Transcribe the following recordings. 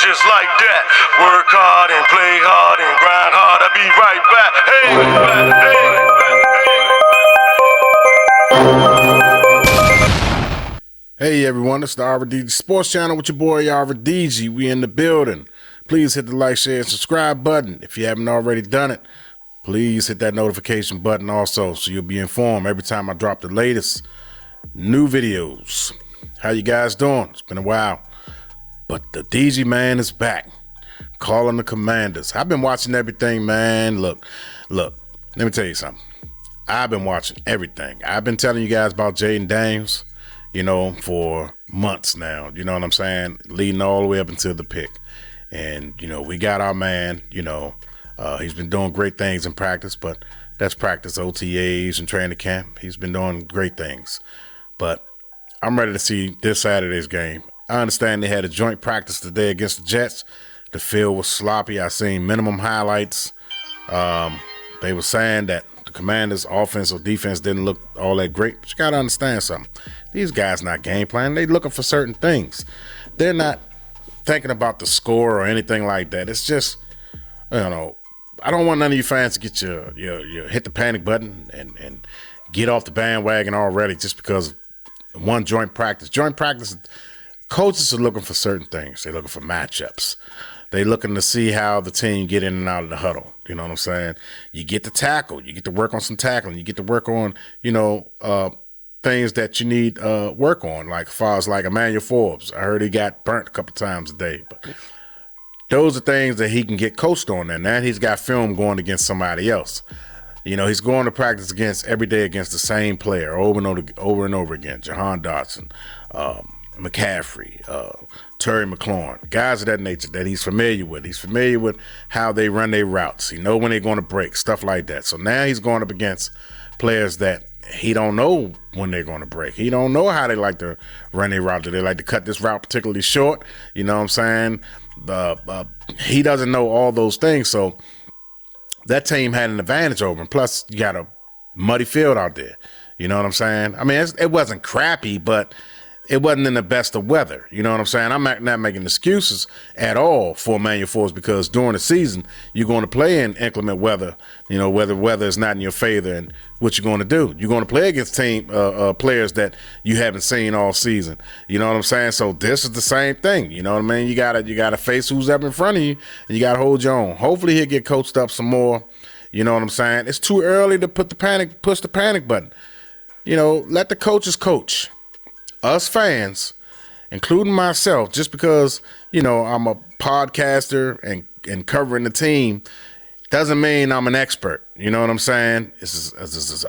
just like that. Work hard and play hard and grind hard. I'll be right back. Hey everyone, it's the RDG Sports Channel with your boy RDG. We in the building. Please hit the like, share, and subscribe button. If you haven't already done it, please hit that notification button also so you'll be informed every time I drop the latest new videos. How you guys doing? It's been a while, but the DG man is back, calling the Commanders. I've been watching everything, man. Look, let me tell you something. I've been watching everything. I've been telling you guys about Jayden Daniels, for months now, you know what I'm saying? Leading all the way up until the pick. And, we got our man, he's been doing great things in practice, but that's practice, OTAs and training camp. He's been doing great things. But I'm ready to see this Saturday's game. I understand they had a joint practice today against the Jets. The field was sloppy. I seen minimum highlights. They were saying that the Commanders' offense or defense didn't look all that great. But you got to understand something. These guys not game planning. They looking for certain things. They're not thinking about the score or anything like that. It's just, I don't want none of you fans to get your hit the panic button and get off the bandwagon already just because of one joint practice. Joint practice, coaches are looking for certain things. They're looking for matchups. They're looking to see how the team get in and out of the huddle. You know what I'm saying? You get to tackle. You get to work on some tackling. You get to work on, things that you need work on, like as far as like Emmanuel Forbes. I heard he got burnt a couple times a day. But those are things that he can get coached on. And now he's got film going against somebody else. He's going to practice every day against the same player over and over again. Jahan Dotson, McCaffrey, Terry McLaurin, guys of that nature that he's familiar with. He's familiar with how they run their routes. He know when they're going to break, stuff like that. So now he's going up against players that he don't know when they're going to break. He don't know how they like to run their route. Do they like to cut this route particularly short? You know what I'm saying? He doesn't know all those things. So that team had an advantage over him. Plus, you got a muddy field out there. You know what I'm saying? I mean, it wasn't crappy, but it wasn't in the best of weather. You know what I'm saying? I'm not making excuses at all for Emmanuel Forbes because during the season, you're going to play in inclement weather, whether weather is not in your favor. And what you're going to do? You're going to play against players that you haven't seen all season. You know what I'm saying? So this is the same thing. You know what I mean? You gotta face who's up in front of you, and you got to hold your own. Hopefully he'll get coached up some more. You know what I'm saying? It's too early to push the panic button. Let the coaches coach. Us fans, including myself, just because, I'm a podcaster and covering the team, doesn't mean I'm an expert. You know what I'm saying?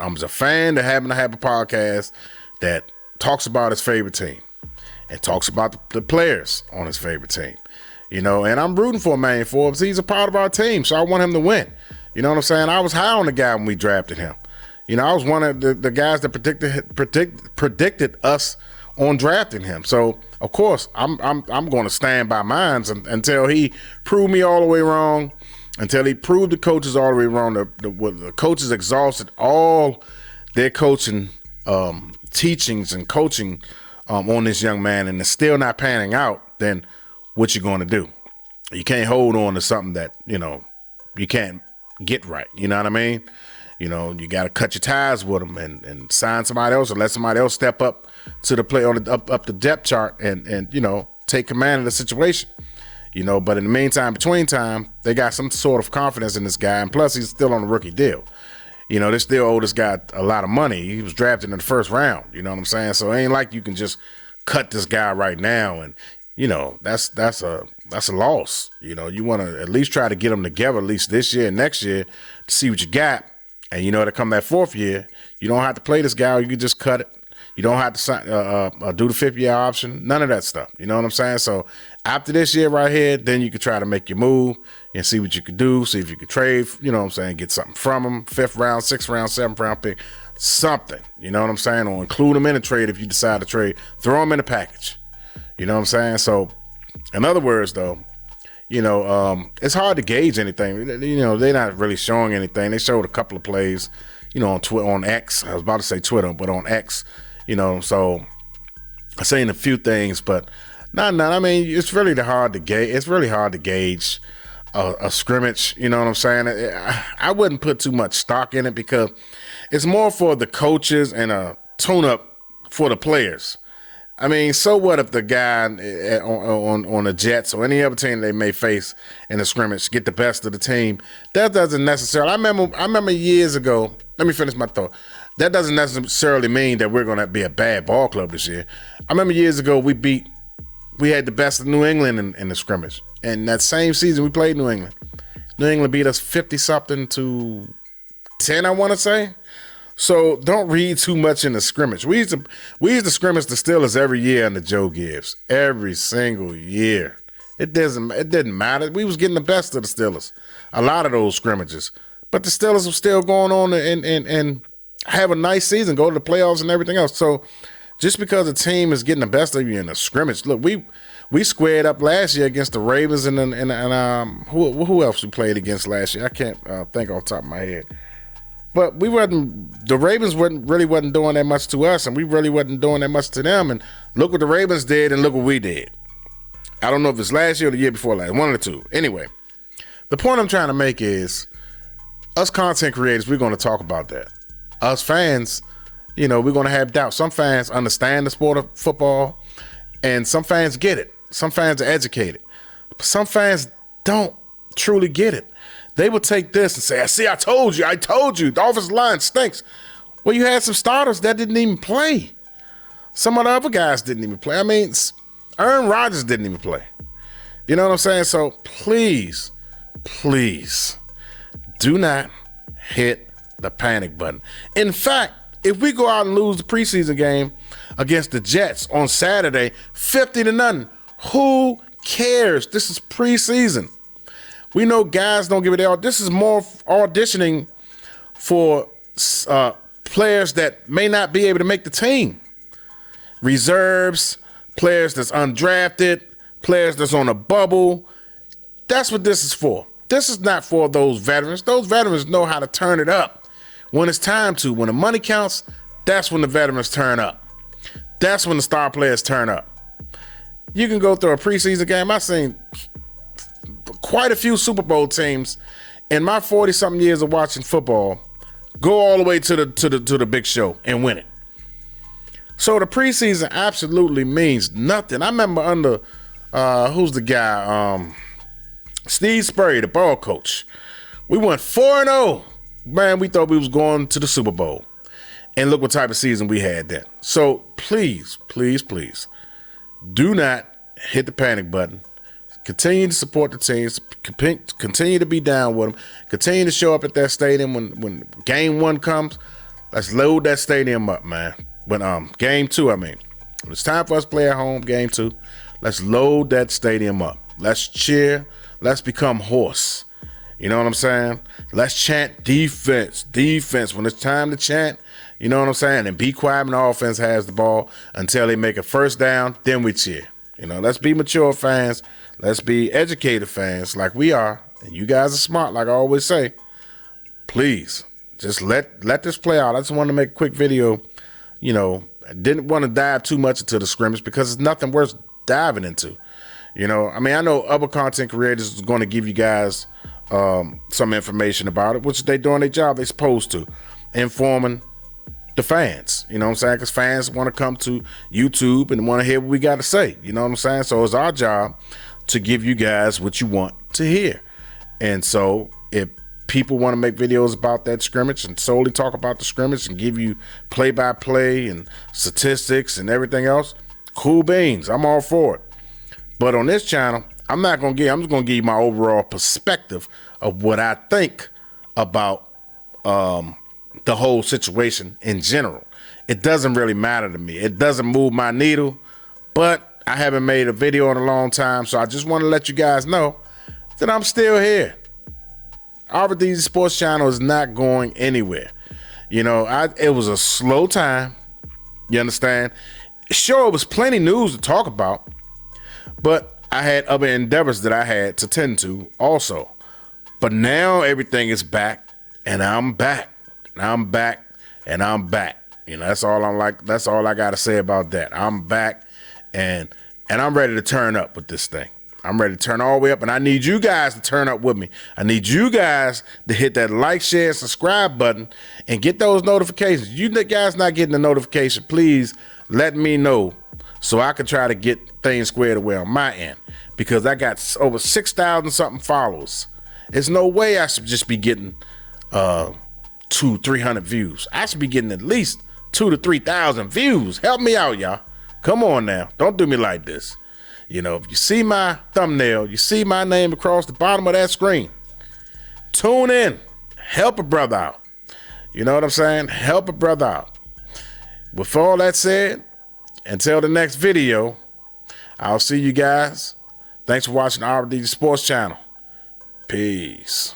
I'm a fan that happen to have a podcast that talks about his favorite team and talks about the players on his favorite team. And I'm rooting for Emmanuel Forbes. He's a part of our team, so I want him to win. You know what I'm saying? I was high on the guy when we drafted him. I was one of the guys that predicted us on drafting him. So of course I'm going to stand by mine until he proved me all the way wrong, until he proved the coaches all the way wrong. The coaches exhausted all their coaching teachings and coaching on this young man, and it's still not panning out. Then what you going to do? You can't hold on to something that you can't get right. You know what I mean? You got to cut your ties with them and sign somebody else or let somebody else step up to the play on up the depth chart and take command of the situation. But in the meantime, between time, they got some sort of confidence in this guy, and plus he's still on a rookie deal. They still owe this guy a lot of money. He was drafted in the first round. You know what I'm saying? So it ain't like you can just cut this guy right now, and that's a loss. You want to at least try to get them together at least this year and next year to see what you got. And to come that fourth year, you don't have to play this guy. You can just cut it. You don't have to sign, do the 5th-year option. None of that stuff. You know what I'm saying? So after this year right here, then you can try to make your move and see what you could do. See if you could trade. You know what I'm saying? Get something from him. 5th round, 6th round, 7th round pick. Something. You know what I'm saying? Or include him in a trade if you decide to trade. Throw him in a package. You know what I'm saying? So in other words, though, it's hard to gauge anything. They're not really showing anything. They showed a couple of plays, on X. I was about to say Twitter, but on X, so I've seen a few things, but Not. I mean, it's really hard to gauge. It's really hard to gauge a scrimmage. You know what I'm saying? I wouldn't put too much stock in it because it's more for the coaches and a tune-up for the players. I mean, so what if the guy on the Jets or any other team they may face in the scrimmage get the best of the team? That doesn't necessarily. I remember years ago. Let me finish my thought. That doesn't necessarily mean that we're going to be a bad ball club this year. I remember years ago we had the best of New England in the scrimmage, and that same season we played New England. New England beat us 50-something to 10, I want to say. So don't read too much in the scrimmage. We used to scrimmage the Steelers every year under Joe Gibbs. Every single year. It didn't matter. We was getting the best of the Steelers. A lot of those scrimmages. But the Steelers were still going on and have a nice season, go to the playoffs and everything else. So just because a team is getting the best of you in a scrimmage, look, we squared up last year against the Ravens and who else we played against last year? I can't think off the top of my head. But the Ravens wasn't doing that much to us, and we really wasn't doing that much to them. And look what the Ravens did, and look what we did. I don't know if it's last year or the year before last, one of the two. Anyway, the point I'm trying to make is, us content creators, we're going to talk about that. Us fans, we're going to have doubts. Some fans understand the sport of football, and some fans get it. Some fans are educated. But some fans don't truly get it. They will take this and say, see, I told you, the offensive line stinks. Well, you had some starters that didn't even play. Some of the other guys didn't even play. I mean, Aaron Rodgers didn't even play. You know what I'm saying? So please, do not hit the panic button. In fact, if we go out and lose the preseason game against the Jets on Saturday, 50-0, who cares? This is preseason. We know guys don't give it all. This is more auditioning for players that may not be able to make the team. Reserves, players that's undrafted, players that's on a bubble. That's what this is for. This is not for those veterans. Those veterans know how to turn it up when it's time to. When the money counts, that's when the veterans turn up. That's when the star players turn up. You can go through a preseason game. I've seen quite a few Super Bowl teams in my 40-something years of watching football go all the way to the big show and win it. So the preseason absolutely means nothing. I remember under who's the guy? Steve Spurrier, the ball coach. We went 4-0. Man, we thought we was going to the Super Bowl. And look what type of season we had then. So please, do not hit the panic button. Continue to support the teams. Continue to be down with them. Continue to show up at that stadium when game one comes. Let's load that stadium up, man. When game two, when it's time for us to play at home, game two, let's load that stadium up. Let's cheer. Let's become hoarse. You know what I'm saying? Let's chant defense. When it's time to chant, you know what I'm saying? And be quiet when the offense has the ball until they make a first down, then we cheer. Let's be mature fans. Let's be educated fans like we are. And you guys are smart, like I always say. Please, just let this play out. I just wanted to make a quick video. I didn't want to dive too much into the scrimmage because it's nothing worth diving into. I know other content creators is going to give you guys some information about it, which they doing their job. They're supposed to. Informing the fans. You know what I'm saying? Because fans want to come to YouTube and want to hear what we got to say. You know what I'm saying? So it's our job to give you guys what you want to hear. And so if people want to make videos about that scrimmage and solely talk about the scrimmage and give you play-by-play and statistics and everything else, cool beans. I'm all for it. But on this channel, I'm just going to give you my overall perspective of what I think about the whole situation in general. It doesn't really matter to me. It doesn't move my needle, but I haven't made a video in a long time, so I just want to let you guys know that I'm still here. RVD Sports Channel is not going anywhere. It was a slow time. You understand? Sure, it was plenty news to talk about, but I had other endeavors that I had to tend to also. But now everything is back, and I'm back. I'm back. That's all I got to say about that. I'm back, and And I'm ready to turn up with this thing. I'm ready to turn all the way up, and I need you guys to turn up with me. I need you guys to hit that like, share, subscribe button and get those notifications. You guys not getting the notification, please let me know so I can try to get things squared away on my end, because I got over 6,000 something followers. There's no way I should just be getting 200-300 views. I should be getting at least 2,000 to 3,000 views. Help me out, y'all. Come on now. Don't do me like this. You know, if you see my thumbnail, you see my name across the bottom of that screen, tune in. Help a brother out. You know what I'm saying? Help a brother out. With all that said, until the next video, I'll see you guys. Thanks for watching the RD Sports Channel. Peace.